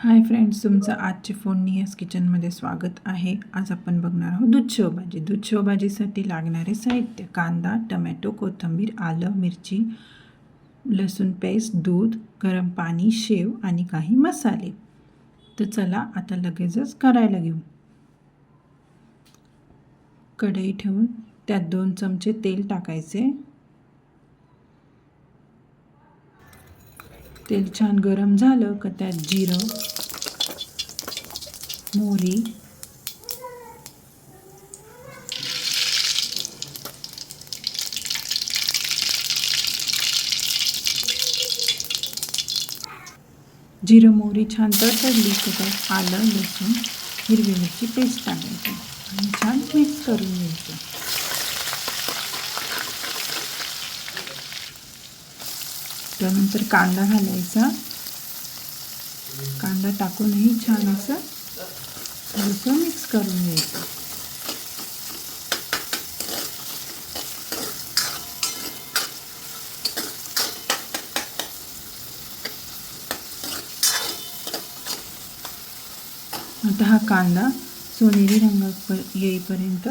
Hi friends, तुमचं आजचे फोडणी याच किचनमध्ये स्वागत आहे. आज आपण बघणार आहोत दूध शेवभाजी. दूध शेवभाजीसाठी लागणारे साहित्य: कांदा, टमॅटो, कोथिंबीर, आलं, मिरची, लसूण पेस्ट, दूध, गरम पाणी, शेव आणि काही मसाले. तर चला आता लगेचच करायला घेऊ. कढई ठेवून त्यात 2 चमचे तेल टाकायचे. तेल छान गरम झालं का त्यात जिरं, मोहरी, जिरं मोहरी छान तडतडली की त्यात आलं, लसूण, हिरवी मिरची पेस्ट टाकायची आणि छान मिक्स करून घ्यायचं. त्यानंतर कांदा घालायचा. कांदा टाकूनही छान असं थोडंसं मिक्स करून घ्यायचं. आता हा कांदा सोनेरी रंग येईपर्यंत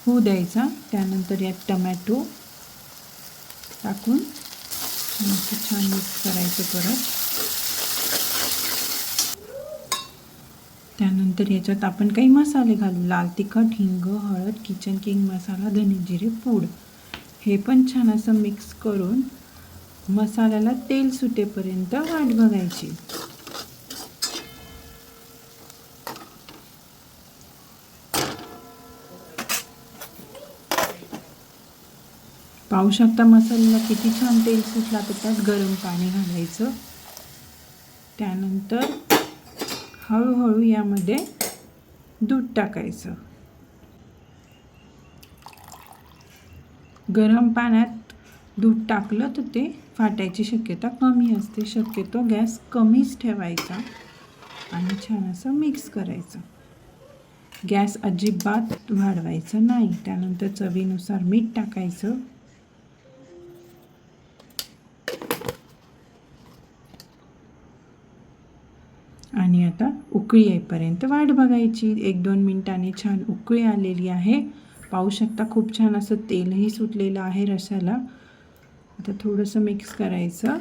होऊ द्यायचा. त्यानंतर यात टमॅटो टाकून छान मिक्स करायचं परत. त्यानंतर याच्यात आपण काही मसाले घालू: लाल तिखट, हिंग, हळद, किचन किंग मसाला, धने जिरे पूड. हे पण छान असं मिक्स करून मसाल्याला तेल सुटेपर्यंत वाट बघायची. पाहू शकता मसाल्याला किती छान तेल सुटला. तर त्यात गरम पाणी घालायचं. त्यानंतर हळूहळू यामध्ये दूध टाकायचं. गरम पाण्यात दूध टाकलं तर ते फाटायची शक्यता कमी असते. शक्यतो गॅस कमीच ठेवायचा आणि छान असं मिक्स करायचं. गॅस अजिबात वाढवायचा नाही. त्यानंतर चवीनुसार मीठ टाकायचं. आणि आता उकळी येईपर्यंत वाट बघायची. 1-2 मिनिटांनी छान उकळी आलेली आहे. पाहू शकता खूप छान असं तेलही सुटलेलं आहे रश्याला. आता थोडंसं मिक्स करायचं.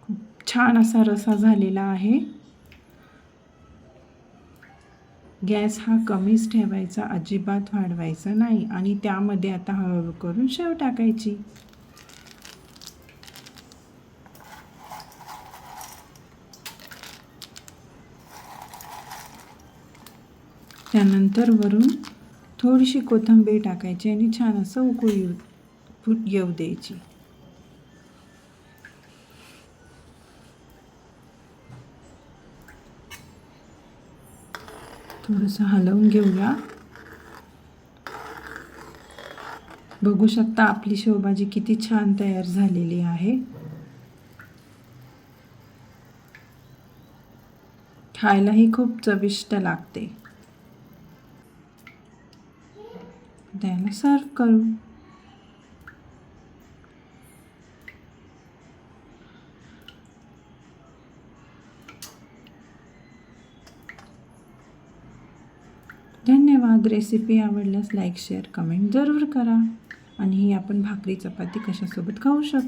खूप छान असा रसा झालेला आहे. गॅस हा कमीच ठेवायचा, अजिबात वाढवायचा नाही. आणि त्यामध्ये आता हळूहळू करून शेव टाकायची. त्यानंतर वरून थोडीशी कोथिंबीर टाकायची आणि छान असं उकळी येऊ द्यायची. थोडंसं हलवून घेऊया. बघू शकता आपली शेवभाजी किती छान तयार झालेली आहे. खायलाही खूप चविष्ट लागते. त्याला सर्व करू. धन्यवाद. रेसिपी आवडल्यास लाईक, शेअर, कमेंट जरूर करा. आणि ही आपण भाकरी चपाती कशासोबत खाऊ शकतो.